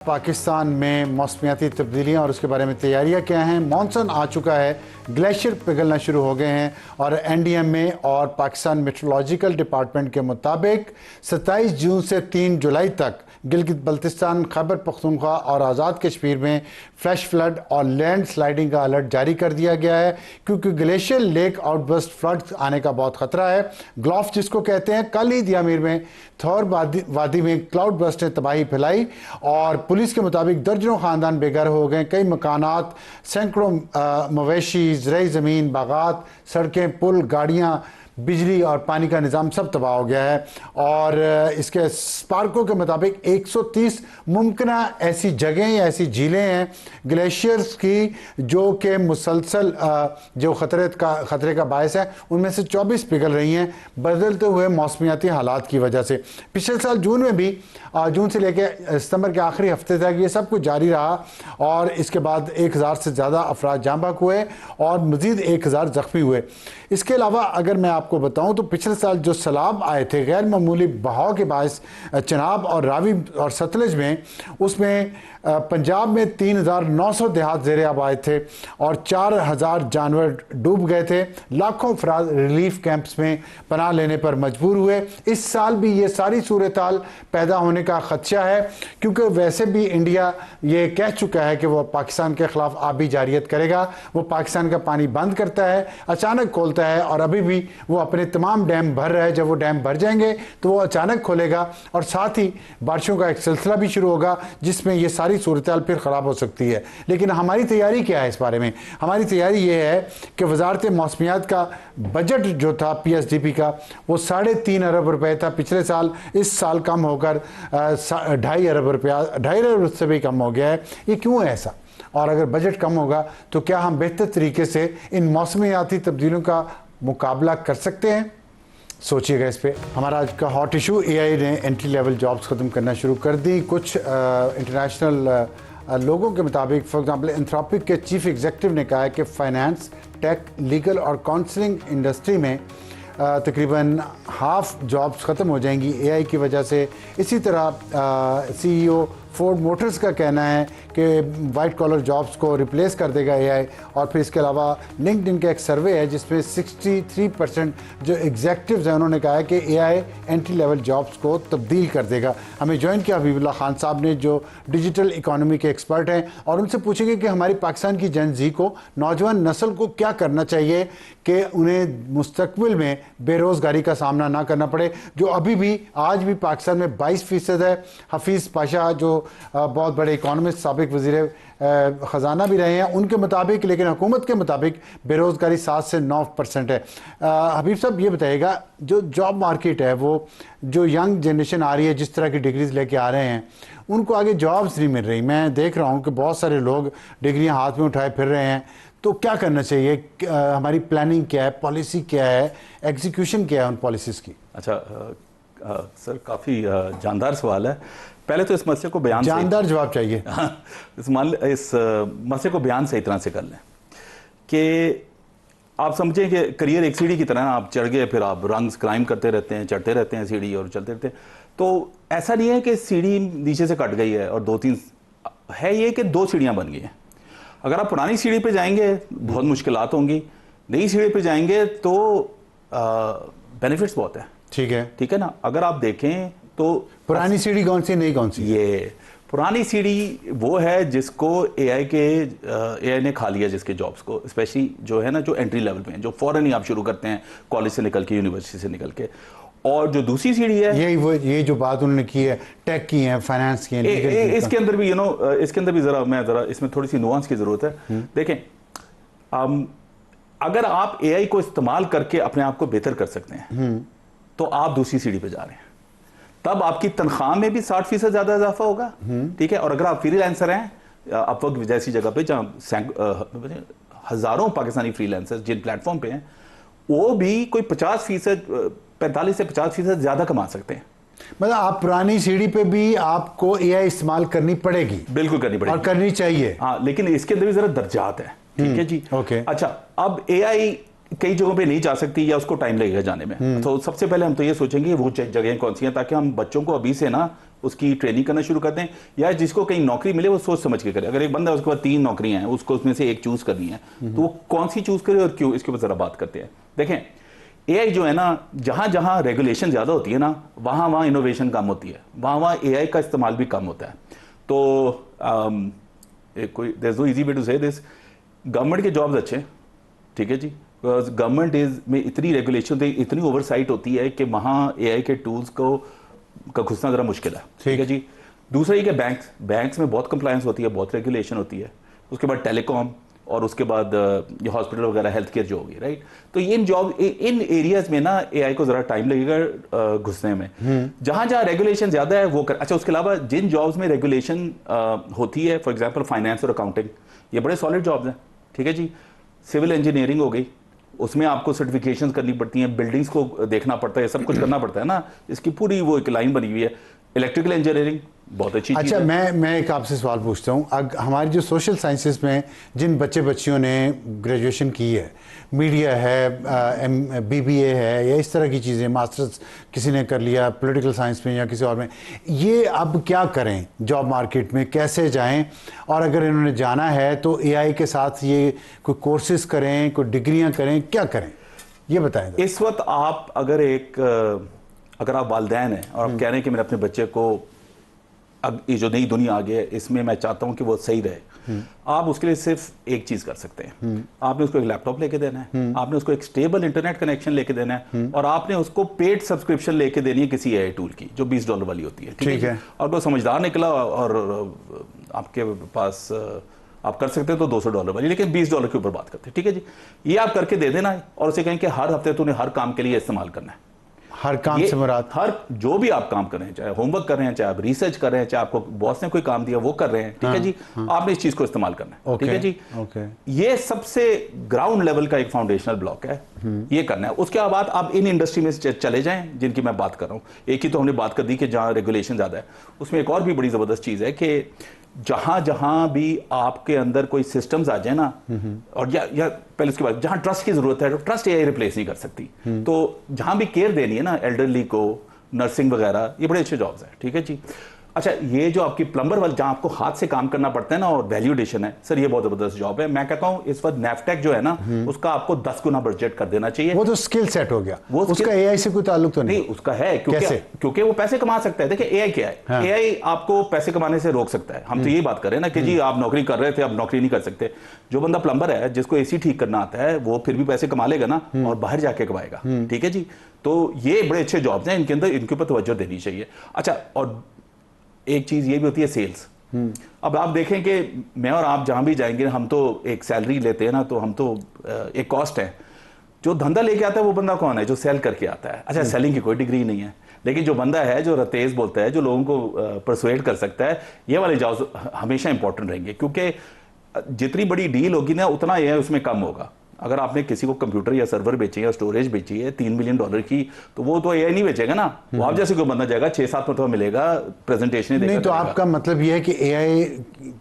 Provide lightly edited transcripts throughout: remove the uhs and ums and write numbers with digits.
पाकिस्तान में मौसमियाती तब्दीलियाँ और उसके बारे में तैयारियाँ क्या हैं। मॉनसून आ चुका है, ग्लेशियर पिघलना शुरू हो गए हैं और एनडीएमए और पाकिस्तान मेट्रोलॉजिकल डिपार्टमेंट के मुताबिक 27 जून से 3 जुलाई तक गिलगित बल्तिस्तान, खैबर पख्तूनख्वा और आज़ाद कश्मीर में फ्लैश फ्लड और लैंड स्लाइडिंग का अलर्ट जारी कर दिया गया है, क्योंकि ग्लेशियर लेक आउटबर्स्ट फ्लड आने का बहुत खतरा है। ग्लॉफ जिसको कहते हैं, कल ही दियामीर में थौर वादी में क्लाउड बर्स्ट ने तबाही फैलाई और पुलिस के मुताबिक दर्जनों खानदान बेघर हो गए। कई मकानात, सैकड़ों मवेशी, ज़रई ज़मीन, बागात, सड़कें, पुल, गाड़ियाँ, बिजली और पानी का निज़ाम सब तबाह हो गया है। और इसके स्पार्को के मुताबिक 130 मुमकिन ऐसी जगहें या ऐसी झीलें हैं ग्लेशियर्स की जो कि मुसलसल जो ख़तरे का बायस है, उनमें से 24 पिघल रही हैं बदलते हुए मौसमियाती हालात की वजह से। पिछले साल जून में भी जून से लेकर सितंबर के आखिरी हफ्ते तक ये सब कुछ जारी रहा और इसके बाद 1000 से ज़्यादा अफराद जाँ बहक हुए और मज़ीद 1000 ज़ख्मी हुए। इसके अलावा अगर मैं आपको बताऊं तो पिछले साल जो सैलाब आए थे गैर मामूली बहाव के बायस चनाब और रावी और सतलज में, उसमें पंजाब में 3900 देहात ज़ेरे आब आए थे और 4000 जानवर डूब गए थे। लाखों अफराद रिलीफ कैंप्स में पनाह लेने पर मजबूर हुए। इस साल भी ये सारी सूरत हाल पैदा होने का खदशा है, क्योंकि वैसे भी इंडिया ये कह चुका है कि वो पाकिस्तान के ख़िलाफ़ आबी जारियत करेगा। वो पाकिस्तान का पानी बंद करता है, अचानक खोलता है और अभी भी वो अपने तमाम डैम भर रहा है। जब वो डैम भर जाएंगे तो वो अचानक खोलेगा और साथ ही बारिशों का एक सिलसिला भी शुरू होगा जिसमें ये सारी सूरत हाल फिर ख़राब हो सकती है। लेकिन हमारी तैयारी क्या है इस बारे में? हमारी तैयारी ये है कि वजारत मौसमियात का बजट जो था पीएसडीपी का, वो 3.5 अरब रुपए था पिछले साल। इस साल कम होकर 2.5 अरब रुपया, 2.5 अरब से भी कम हो गया है। ये क्यों है ऐसा? और अगर बजट कम होगा तो क्या हम बेहतर तरीके से इन मौसमियाती तब्दीलियों का मुकाबला कर सकते हैं? सोचिएगा इस पे। हमारा आज का हॉट इशू, एआई ने एंट्री लेवल जॉब्स ख़त्म करना शुरू कर दी। कुछ इंटरनेशनल लोगों के मुताबिक, फॉर एग्जांपल एंथ्रोपिक के चीफ एग्जीक्यूटिव ने कहा है कि फाइनेंस, टेक, लीगल और काउंसलिंग इंडस्ट्री में तकरीबन हाफ जॉब्स ख़त्म हो जाएंगी एआई की वजह से। इसी तरह सीईओ फोर्ड मोटर्स का कहना है कि वाइट कॉलर जॉब्स को रिप्लेस कर देगा एआई। और फिर इसके अलावा लिंक्डइन का एक सर्वे है जिसमें 63% जो एग्जेक्टिव्स हैं उन्होंने कहा है कि एआई एंट्री लेवल जॉब्स को तब्दील कर देगा। हमें ज्वाइन किया हबीबुल्लाह खान साहब ने, जो डिजिटल इकोनॉमी के एक्सपर्ट हैं, और उनसे पूछेंगे कि हमारी पाकिस्तान की जन जी को, नौजवान नस्ल को क्या करना चाहिए कि उन्हें मुस्तकबिल में बेरोज़गारी का सामना ना करना पड़े, जो अभी भी आज भी पाकिस्तान में 22% है। हफीज़ पाशा जो बहुत बड़े इकोनॉमिस्ट, साबिक वज़ीर ख़जाना भी रहे हैं, उनके मुताबिक, लेकिन हुकूमत के मुताबिक बेरोज़गारी 7 से 9% है। हबीब साहब ये बताइएगा, जो जॉब मार्केट है, वो जो यंग जनरेशन आ रही है, जिस तरह की डिग्रीज लेके आ रहे हैं, उनको आगे जॉब्स नहीं मिल रही। मैं देख रहा हूँ कि बहुत सारे लोग डिग्रियाँ हाथ में उठाए फिर रहे हैं। तो क्या करना चाहिए? हमारी प्लानिंग क्या है, पॉलिसी क्या है, एग्जीक्यूशन क्या है उन पॉलिसीज़ की? अच्छा सर, काफ़ी जानदार सवाल है। पहले तो इस मसले को बयान जानदार जवाब चाहिए। इस मसले को बयान सही तरह से कर लें कि आप समझें कि करियर एक सीढ़ी की तरह ना, आप चढ़ गए, फिर आप रंग क्लाइम करते रहते हैं, चढ़ते रहते हैं सीढ़ी और चलते रहते हैं। तो ऐसा नहीं है कि सीढ़ी नीचे से कट गई है और 2-3 है, ये कि 2 सीढ़ियाँ बन गई हैं। अगर आप पुरानी सीढ़ी पे जाएंगे बहुत मुश्किलात होंगी, नई सीढ़ी पे जाएंगे तो बेनिफिट्स बहुत है। ठीक है ना? अगर आप देखें तो पुरानी सीढ़ी कौन सी, नई कौन सी? ये पुरानी सीढ़ी वो है जिसको एआई ने खा लिया, जिसके जॉब्स को, स्पेशली जो है ना, जो एंट्री लेवल पे हैं, जो फौरन ही आप शुरू करते हैं कॉलेज से निकल के, यूनिवर्सिटी से निकल के। और जो दूसरी सीढ़ी है, ये जो बात उन्होंने की है, टेक की है, फाइनेंस की है, इसके अंदर भी इसके अंदर भी जरा इसमें थोड़ी सी नुआंस की जरूरत है। देखें, अगर आप एआई को इस्तेमाल करके अपने आप को बेहतर कर सकते हैं तो आप दूसरी सीढ़ी पे जा रहे हैं। तब आपकी तनख्वाह में भी 60% ज्यादा इजाफा होगा। ठीक है? और अगर आप फ्रीलांसर हैं, अपवर्क जैसी जगह पे जहां हजारों पाकिस्तानी फ्रीलांसर्स जिन प्लेटफॉर्म पे हैं, वो भी कोई 50%, 45 से 50% ज्यादा कमा सकते हैं। मतलब आप पुरानी सीढ़ी पे भी आपको एआई इस्तेमाल करनी पड़ेगी। बिल्कुल करनी पड़ेगी और करनी चाहिए। हाँ, लेकिन इसके अंदर भी जरा दर्जात है। ठीक है जी? ओके। अच्छा, अब एआई कई जगहों पे नहीं जा सकती या उसको टाइम लगेगा जाने में। तो सबसे पहले हम तो ये सोचेंगे वो जगह कौन सी हैं, ताकि हम बच्चों को अभी से ना उसकी ट्रेनिंग करना शुरू कर दें, या जिसको कहीं नौकरी मिले वो सोच समझ के करे। अगर एक बंदा उसके पास 3 नौकरियां हैं, उसको उसमें से एक चूज करनी है, तो वो कौन सी चूज करे और क्यों, इसके ऊपर जरा बात करते हैं। देखें, एआई जो है ना, जहां जहां रेगुलेशन ज्यादा होती है ना, वहां वहां इनोवेशन कम होती है, वहां वहां एआई का इस्तेमाल भी कम होता है। तो कोई there is no easy way to say this, government के जॉब्स अच्छे, ठीक है जी, गवर्नमेंट में इतनी रेगुलेशन, इतनी ओवरसाइट होती है कि वहां एआई के टूल्स का घुसना जरा मुश्किल है, ठीक है जी। दूसरा ये कि बैंक्स में बहुत कंप्लायंस होती है, बहुत रेगुलेशन होती है। उसके बाद टेलीकॉम, और उसके बाद ये हॉस्पिटल वगैरह, हेल्थ केयर जो होगी, राइट। तो इन एरियाज में ना एआई को जरा टाइम लगेगा घुसने में। जहां जहां रेगुलेशन ज्यादा है वो कर। अच्छा, उसके अलावा जिन जॉब्स में रेगुलेशन होती है, फॉर एग्जांपल फाइनेंस और अकाउंटिंग, ये बड़े सॉलिड जॉब्स हैं, ठीक है जी। सिविल इंजीनियरिंग हो गई, उसमें आपको सर्टिफिकेशन करनी पड़ती हैं, बिल्डिंग्स को देखना पड़ता है, सब कुछ करना पड़ता है ना, इसकी पूरी वो एक लाइन बनी हुई है। इलेक्ट्रिकल इंजीनियरिंग बहुत अच्छी चीज़ है। मैं एक आपसे सवाल पूछता हूँ। हमारी जो सोशल साइंसेज में जिन बच्चे बच्चियों ने ग्रेजुएशन की है, मीडिया है, बीबीए है, या इस तरह की चीज़ें, मास्टर्स किसी ने कर लिया पॉलिटिकल साइंस में या किसी और में, ये अब क्या करें जॉब मार्केट में, कैसे जाएं? और अगर इन्होंने जाना है तो एआई के साथ ये कोई कोर्सेज करें, कोई डिग्रियाँ करें, क्या करें, ये बताएं। इस वक्त आप अगर आप वालिदैन हैं और आप कह रहे हैं कि मैंने अपने बच्चे को, अब ये जो नई दुनिया आ गई है इसमें मैं चाहता हूं कि वो सही रहे, आप उसके लिए सिर्फ एक चीज कर सकते हैं। आपने उसको एक लैपटॉप लेके देना है, आपने उसको एक स्टेबल इंटरनेट कनेक्शन लेके देना है, और आपने उसको पेड सब्सक्रिप्शन लेके देनी है किसी एआई टूल की जो $20 वाली होती है, ठीक है। और वो समझदार निकला और आपके पास आप कर सकते हैं तो $200 वाली, लेकिन $20 के ऊपर बात करते हैं, ठीक है जी। ये आप करके दे देना है और उसे कहें कि हर हफ्ते तूने हर काम के लिए इस्तेमाल करना है। हर काम से मुराद हर जो भी आप काम कर रहे हैं, चाहे होमवर्क कर रहे हैं, चाहे आप रिसर्च कर रहे हैं, चाहे आपको बॉस ने कोई काम दिया वो कर रहे हैं, ठीक है जी। आपने इस चीज को इस्तेमाल करना है, ठीक है जी। ये सबसे ग्राउंड लेवल का एक फाउंडेशनल ब्लॉक है, ये करना है। उसके बाद आप इन इंडस्ट्री में चले जाएं जिनकी मैं बात कर रहा हूं। एक ही तो हमने बात कर दी कि जहां रेगुलेशन ज्यादा है, उसमें एक और भी बड़ी जबरदस्त चीज है कि जहां जहां भी आपके अंदर कोई सिस्टम्स आ जाए ना, और या पहले उसके बाद जहां ट्रस्ट की जरूरत है, तो ट्रस्ट एआई रिप्लेस नहीं कर सकती। तो जहां भी केयर देनी है ना एल्डरली को, नर्सिंग वगैरह, ये बड़े अच्छे जॉब्स हैं, ठीक है जी। अच्छा, ये जो आपकी प्लम्बर वाले जहां आपको हाथ से काम करना पड़ता है ना, और वैल्यूडेशन है, सर ये बहुत जबरदस्त जॉब है। मैं कहता हूं इस वक्त नैफटेक जो है ना, उसका आपको 10 गुना बजट कर देना चाहिए। वो तो स्किल सेट हो गया, वो उसका एआई से कोई ताल्लुक तो नहीं। उसका है, क्योंकि वो पैसे कमा सकता है। देखिए एआई क्या है, एआई आपको पैसे कमाने से रोक सकता है। हम तो यही बात कर रहे हैं ना कि जी आप नौकरी कर रहे थे, अब नौकरी नहीं कर सकते। जो बंदा प्लम्बर है, जिसको एसी ठीक करना आता है, वो फिर भी पैसे कमा लेगा ना, और बाहर जाके कमाएगा, ठीक है जी। तो ये बड़े अच्छे जॉब्स हैं, इनके ऊपर तवज्जो देनी चाहिए। अच्छा, और एक चीज ये भी होती है सेल्स। अब आप देखें कि मैं और आप जहां भी जाएंगे, हम तो एक सैलरी लेते हैं ना, तो हम तो एक कॉस्ट है। जो धंधा लेके आता है वो बंदा कौन है? जो सेल करके आता है। अच्छा, सेलिंग की कोई डिग्री नहीं है, लेकिन जो बंदा है जो तेज बोलता है, जो लोगों को परसुएड कर सकता है, ये वाले जॉब्स हमेशा इंपॉर्टेंट रहेंगे, क्योंकि जितनी बड़ी डील होगी ना, उतना ये उसमें कम होगा। अगर आपने किसी को कंप्यूटर या सर्वर बेची या स्टोरेज बेची है $3 मिलियन की, तो वो तो एआई नहीं बेचेगा ना, वो आप जैसे कोई बंदा जाएगा 6-7 मरतबा मिलेगा, प्रेजेंटेशन नहीं। तो आपका मतलब ये है कि एआई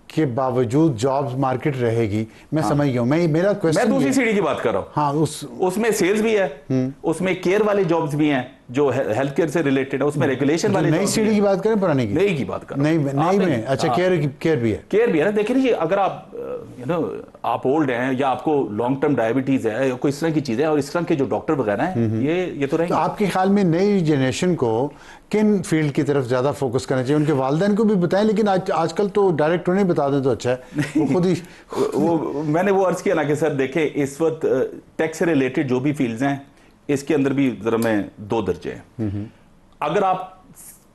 के बावजूद जॉब्स मार्केट रहेगी। मैं समझ गया। मेरा क्वेश्चन, मैं दूसरी सीढ़ी की बात कर रहा हूँ। हाँ, उसमें सेल्स भी है, उसमें केयर वाले जॉब्स भी हैं जो हेल्थ केयर से रिलेटेड है, उसमें रेगुलेशन वाले। नई सीढ़ी की बात करें, पुरानी की? नई की बात करें। नई में। अच्छा, केयर भी है। केयर भी है ना। देखिए लीजिए, अगर आप आप ओल्ड हैं या आपको लॉन्ग टर्म डायबिटीज है या कोई इस तरह की चीजें, और इस तरह के जो डॉक्टर वगैरह हैं, ये तो रहेंगे। तो आपके ख्याल में नई जनरेशन को किन फील्ड की तरफ ज्यादा फोकस करना चाहिए? उनके वालिदैन को भी बताएं, लेकिन आजकल तो डायरेक्ट उन्हें बता दें तो अच्छा है, वो खुद ही वो मैंने वो अर्ज किया ना कि सर देखें, इस वक्त टेक से रिलेटेड जो भी फील्ड्स हैं, इसके अंदर भी जरा मैं 2 दर्जे हैं। अगर आप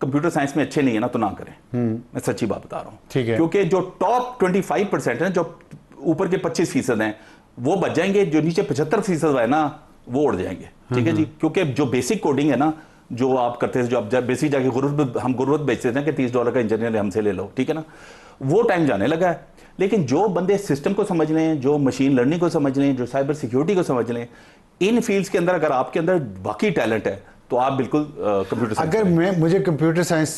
कंप्यूटर साइंस में अच्छे नहीं है ना, तो ना करें। मैं सच्ची बात बता रहा हूं, ठीक है। क्योंकि जो टॉप 25% है, जो ऊपर के 25% हैं, वो बच जाएंगे। जो नीचे 75% है ना, वो उड़ जाएंगे, ठीक है जी। क्योंकि जो बेसिक कोडिंग है ना, जो आप करते हैं, जो आप बेसिक जाके हम गुरुवत बेचते थे कि $30 का इंजीनियर हमसे ले लो, ठीक है ना, वो टाइम जाने लगा है। लेकिन जो बंदे सिस्टम को समझ लें, जो मशीन लर्निंग को समझ लें, जो साइबर सिक्योरिटी को समझ लें, इन फील्ड्स के अंदर अगर आपके अंदर बाकी टैलेंट है, तो तो आप बिल्कुल कंप्यूटर साइंस अगर मुझे कंप्यूटर साइंस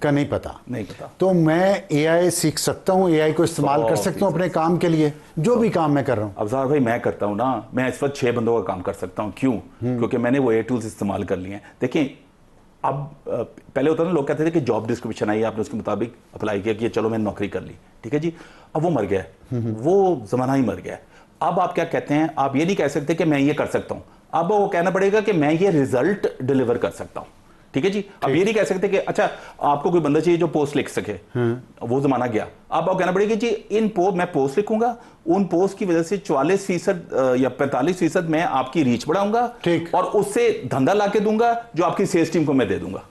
का नहीं पता तो मैं एआई सीख सकता हूँ, एआई को इस्तेमाल कर सकता हूँ अपने काम के लिए, जो भी काम मैं कर रहा हूँ। अफजार भाई मैं करता हूँ ना, मैं इस वक्त 6 बंदों का काम कर सकता हूँ। क्यों? क्योंकि मैंने वो एआई टूल्स इस्तेमाल कर लिए हैं। देखिए अब पहले होता ना, लोग कहते थे कि जॉब डिस्क्रिप्शन आई, आपने उसके मुताबिक अप्लाई किया कि चलो मैंने नौकरी कर ली, ठीक है जी। अब वो मर गया है, वो जमाना ही मर गया है। अब आप क्या कहते हैं, आप ये नहीं कह सकते कि मैं ये कर सकता हूं, अब वो कहना पड़ेगा कि मैं ये रिजल्ट डिलीवर कर सकता हूं, ठीक है जी। अब ये नहीं कह सकते कि अच्छा आपको कोई बंदा चाहिए जो पोस्ट लिख सके, वो जमाना गया। अब आप कहना पड़ेगा जी मैं पोस्ट लिखूंगा, उन पोस्ट की वजह से 44% या 45% मैं आपकी रीच बढ़ाऊंगा और उससे धंधा ला के दूंगा जो आपकी सेल्स टीम को मैं दे दूंगा।